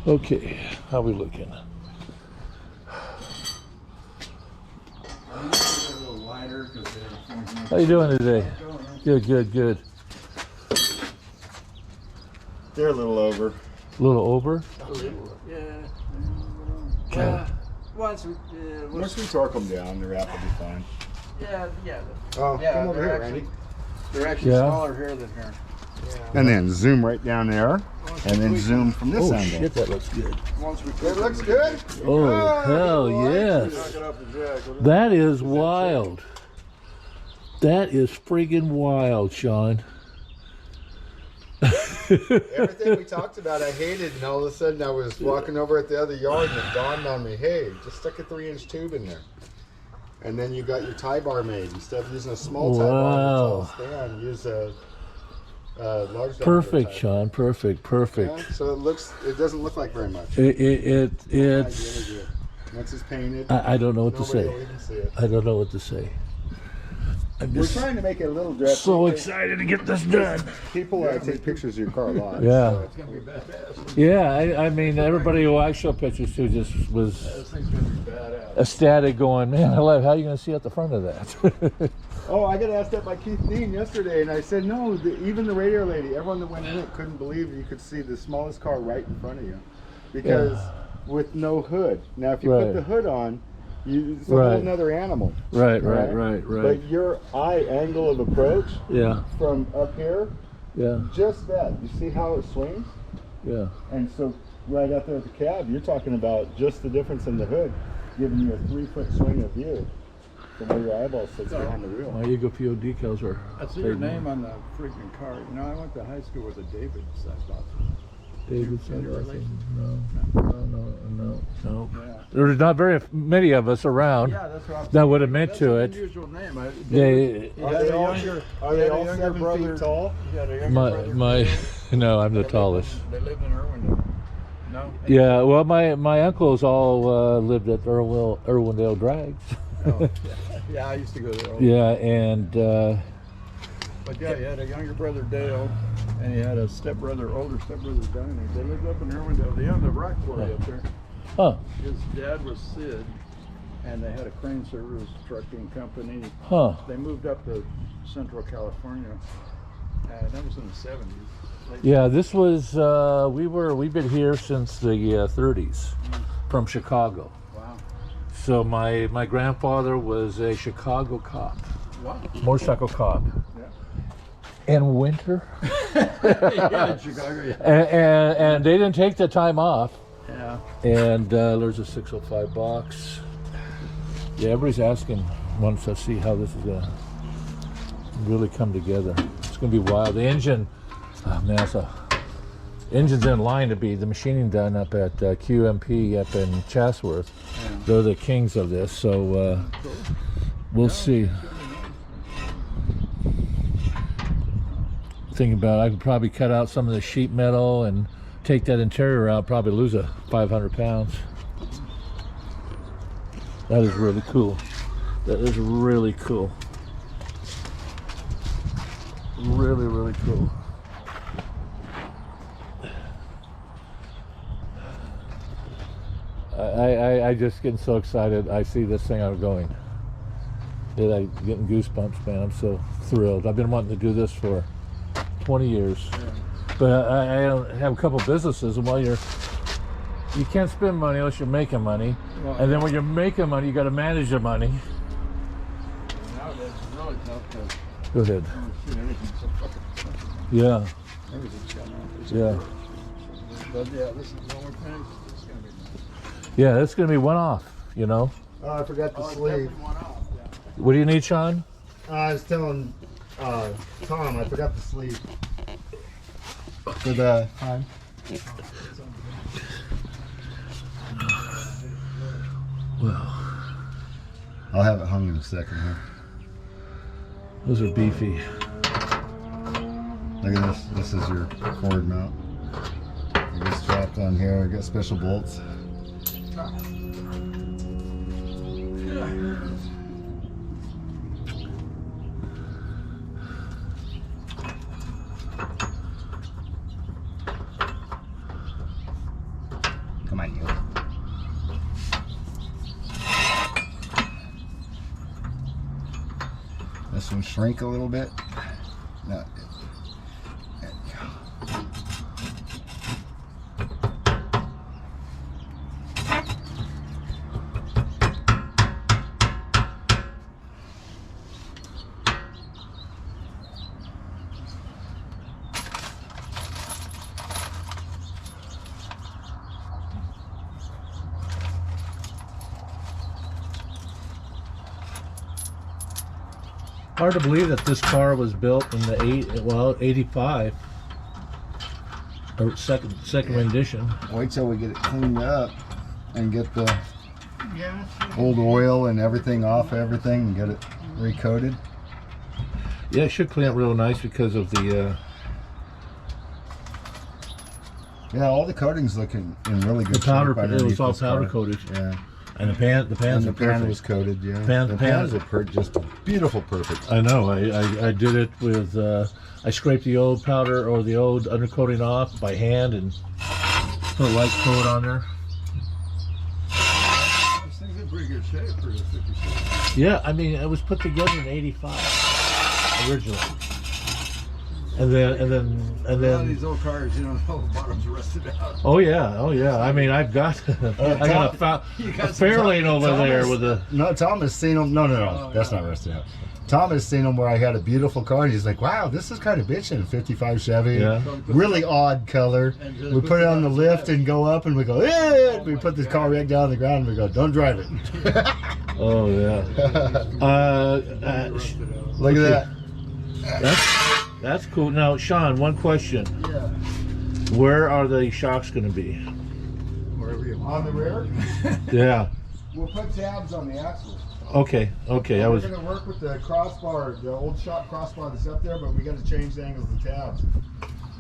Okay, how we looking? How you doing today? Good, good, good. They're a little over. A little over? Yeah. Once we torque them down, they're apt to be fine. Yeah. Oh, Yeah, come over here, actually, Randy. they're actually smaller here than here. Yeah. And then zoom right down there, and then zoom from this Oh angle. shit, that looks good. It looks good? Oh, hell yes. That is wild. That is friggin' wild, Sean. Everything we talked about I hated, and all of a sudden I was walking over at the other yard and it dawned on me, hey, just stick a 3-inch tube in there. And then you got your tie bar made. Instead of using a small tie bar to stand, use a large. Perfect, Sean. Perfect. Yeah, so it doesn't look like very much. It's. Once it's painted, I don't know what to say. will even see it. I don't know what to say. We're trying to make it a little dressy. So excited to get this done. People take pictures of your car a lot. Yeah. So it's gonna be badass. Yeah, I mean, everybody who I show pictures to just was ecstatic going, man, I love how are you going to see at the front of that? Oh, I got asked that by Keith Dean yesterday, and I said, no, even the radio lady, everyone that went in it couldn't believe you could see the smallest car right in front of you. Because with no hood. Now, if you put the hood on, it's a whole another animal. Right. But your eye angle of approach from up here, just that. You see how it swings? Yeah. And so right up there at the cab, you're talking about just the difference in the hood, giving you a 3-foot swing of view from where your eyeball sits behind the wheel. My Eagle PO decals are. I see your name on the freaking car. You know, I went to high school with a David. I thought. David No. Yeah. There's not very many of us around that would admit to it. Unusual name. Are they all 7 feet tall? No, I'm the tallest. They lived in Irwindale. No? Yeah, well, my uncles all lived at Irwindale Drags. Oh, yeah, I used to go there. Yeah, and but yeah, he had a younger brother Dale, and he had a older stepbrother Donnie. They lived up in Irwindale. They owned the rock quarry up there. Huh. His dad was Sid, and they had a crane service trucking company. Huh. They moved up to Central California, and that was in the 70s. Yeah, this was we've been here since the 30s from Chicago. Wow. So my grandfather was a Chicago cop. Wow. Motorcycle cop. Yeah. In winter. Yeah, in Chicago. Yeah. And they didn't take the time off. Yeah. And there's a 605 box. Yeah, everybody's asking, wants to see how this is gonna really come together. It's gonna be wild. The engine, oh man, engine's in line to be the machining done up at QMP up in Chatsworth. Yeah. They're the kings of this, so we'll see. Thinking about, I could probably cut out some of the sheet metal and take that interior out, probably lose 500 pounds. That is really cool. That is really cool. Really, really cool. I just getting so excited. I see this thing I'm going. I'm getting goosebumps, man. I'm so thrilled. I've been wanting to do this for 20 years. Yeah. But I have a couple businesses, and while you can't spend money unless you're making money. Well, and then when you're making money, you got to manage the money. Nowadays it's really tough to. Go ahead. Everything's so fucking expensive. Yeah. Everything's gone up. Yeah. But yeah, this is one more thing. It's gonna be nice. Yeah, it's gonna be one off, you know. Oh, I forgot the sleeve. What do you need, Sean? I was telling Tom I forgot the sleeve for the time. Well, I'll have it hung in a second here. Those are beefy. Look at this. This is your forward mount. It gets strapped on here. I got special bolts. Come on, you. This one shrink a little bit. No. There you go. Hard to believe that this car was built in the 85 or second rendition. Wait till we get it cleaned up and get the old oil and everything off everything and get it recoated. Yeah, it should clean up real nice because of the Yeah, all the coating's looking in really good powder. shape. It was all this powder car. coated. Yeah. And the pans And the are pan perfect. was coated, yeah. Pan- the pan- pans are just beautiful, perfect. I know. I did it with I scraped the old powder or the old undercoating off by hand and put a light coat on there. This thing's in pretty good shape for the 56. Yeah, I mean it was put together in '85 originally, and A lot of then. these old cars, you don't know, the bottom's rusted out. Oh yeah. I mean I've got I got You a got some Fairlane over there with a. No, Tom has seen them. No, Oh, that's no. not rusted out. Tom has seen them where I had a beautiful car and he's like, wow, this is kind of bitchin'. 55 Chevy. Yeah. Really odd color. And We put it on the lift and go up and we go, eh! We put the car right down on the ground and we go, don't drive it. Oh yeah. Look at that. That's cool. Now, Sean, one question: Yeah, where are the shocks going to be? wherever you On want. the rear, Yeah. we'll put tabs on the axle. Okay. I was. We're going to work with the crossbar, the old shock crossbar that's up there, but we got to change the angles of the tabs.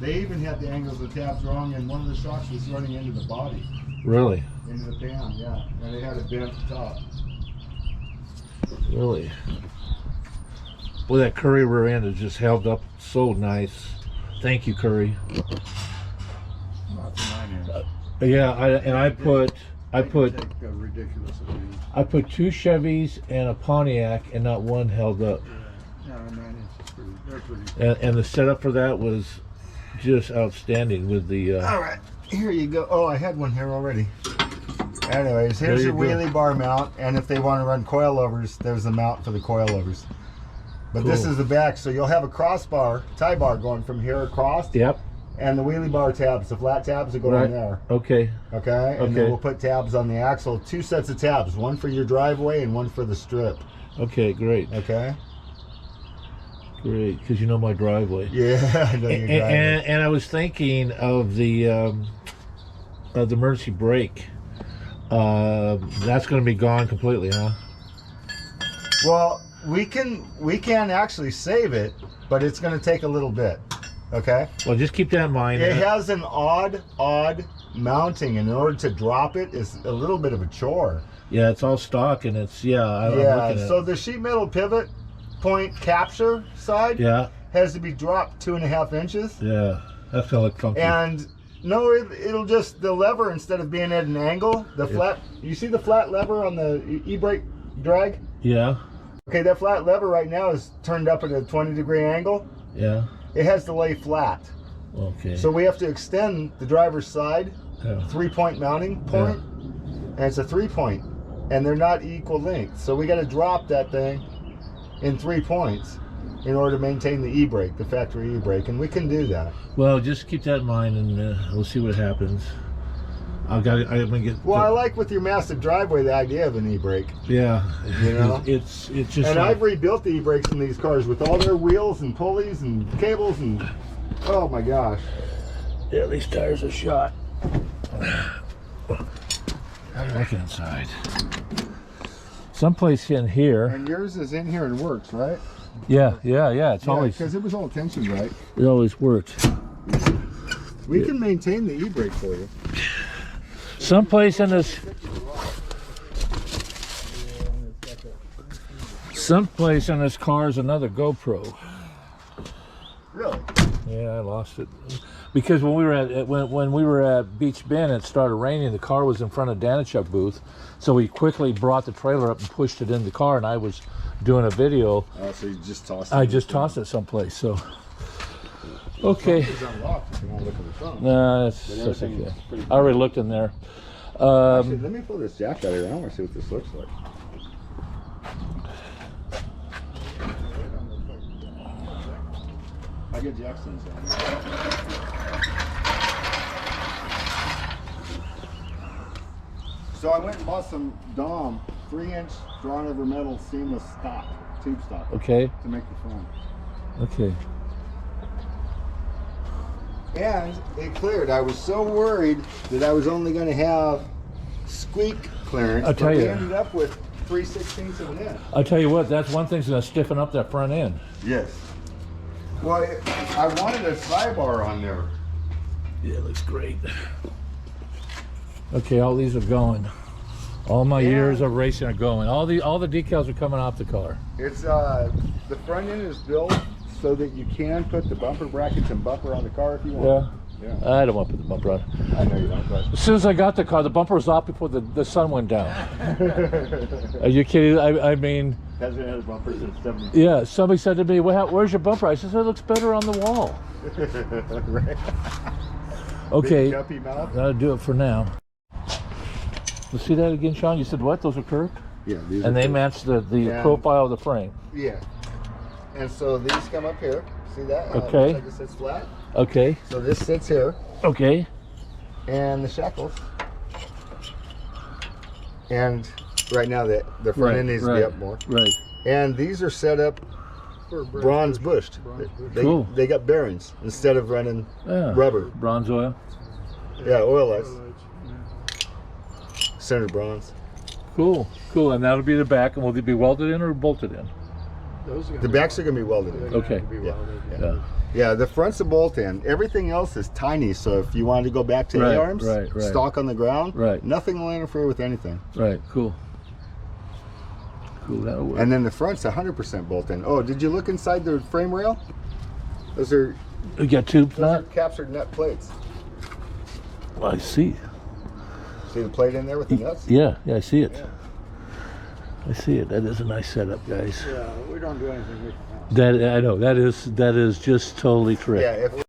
They even had the angles of the tabs wrong, and one of the shocks was running into the body, Really. into the pan, yeah. And they had a bent top. Really. Boy, that Curry rear end is just held up so nice. Thank you, Curry. Not the 9-inch. Yeah, I put Take a ridiculous amount. I put 2 Chevys and a Pontiac, and not one held up. No, 9-inch is pretty. They're pretty. And the setup for that was just outstanding with the. All right, here you go. Oh, I had one here already. Anyways, here's There your you go. wheelie bar mount, and if they want to run coilovers, there's a mount for the coilovers. But this Cool. is the back, so you'll have a crossbar, tie bar going from here across, Yep. and the wheelie bar tabs, the flat tabs are going Right. there. Okay. Okay, and Okay. then we'll put tabs on the axle, 2 sets of tabs, one for your driveway and one for the strip. Okay. Great. Okay. Great. Because you know my driveway. Yeah, I know your driveway. And I was thinking of the emergency brake. That's going to be gone completely, huh? Well, we can actually save it, but it's going to take a little bit. Okay. Well, just keep that in mind. It has an odd mounting, and in order to drop it is a little bit of a chore. Yeah, it's all stock, and it's I'm Yeah. looking at So the sheet metal pivot point capture side yeah, has to be dropped 2.5 inches, yeah. That's gonna look funky. and no, it'll just the lever instead of being at an angle, the flat. You see the flat lever on the e-brake drag? Yeah, Okay, that flat lever right now is turned up at a 20-degree angle. yeah. It has to lay flat. Okay. So we have to extend the driver's side yeah. 3-point mounting point, and it's a 3-point, and they're not equal length. So we got to drop that thing in 3 points in order to maintain the e-brake, the factory e-brake, and we can do that. Well, just keep that in mind, and we'll see what happens. I'm gonna get. Well, I like with your massive driveway the idea of an e-brake. Yeah. You know? it's just. And I've rebuilt the e-brakes in these cars with all their wheels and pulleys and cables and oh my gosh. Yeah, these tires are shot. I'm looking inside. Someplace in here. And yours is in here and works, right? Yeah. It's always because it was all tensioned right. it always worked. We can maintain the e-brake for you. Someplace in this. Someplace in this car is another GoPro. Really? Yeah, I lost it. Because when we were at when we were at Beach Bend, it started raining. The car was in front of Danichuk booth, so we quickly brought the trailer up and pushed it in the car. And I was doing a video. Oh, so you just tossed it? I just tossed it someplace. So okay. It's unlocked if you want to look at the front. No, But that's everything's okay. pretty I already looked in there. Actually, let me pull this jack out of here. I want to see what this looks like. I get Jackson's on. So I went and bought some Dom 3-inch drawn over metal seamless stock, tube stock, Okay. to make the front. Okay. And it cleared. I was so worried that I was only going to have squeak clearance, I'll tell but we you. ended up with 3/16 of an inch. I'll tell you what. That's one thing's gonna stiffen up that front end. Yes. Well, I wanted a bar on there. Yeah, it looks great. Okay, all these are going. All my Yeah. years of racing are going. All the decals are coming off the car. It's the front end is built so that you can put the bumper brackets and bumper on the car if you Yeah. want. Yeah. I don't want to put the bumper on. I know you don't, but As soon as I got the car, the bumper was off before the sun went down. Are you kidding? I mean, hasn't had a bumper since '70. yeah. Somebody said to me, well, "Where's your bumper?" I said, "It looks better on the wall." Right. Okay, Big guppy mouth. that'll do it for now. Let's see that again, Sean. You said what? Those are curved, Yeah, these and are they curved. match the Yeah. profile of the frame. Yeah. And so these come up here. See that? How it Okay. looks like it sits flat. Okay. So this sits here, Okay. and the shackles. And right now the front end needs to be up more. Right. And these are set up For bronze bushed. They, Cool. they got bearings instead of running Yeah. rubber. Bronze oil. Yeah, oil lights. Yeah. Centered bronze. Cool. Cool. And that'll be the back, and will they be welded in or bolted in? Those are The backs are gonna be welded in. Okay. Yeah. Yeah. Yeah, the front's a bolt in. Everything else is tiny, so if you wanted to go back to Right, A-arms, right. stock on the ground, Right. nothing will interfere with anything. Right. Cool. Cool. That'll work. And then the front's 100% bolt in. Oh, did you look inside the frame rail? Those are You got tubes those are nut? captured nut plates. I see. See the plate in there with the nuts? Yeah. Yeah. I see it. Yeah. I see it. That is a nice setup, guys. Yeah, we don't do anything with that. That I know. That is just totally terrific. Yeah, if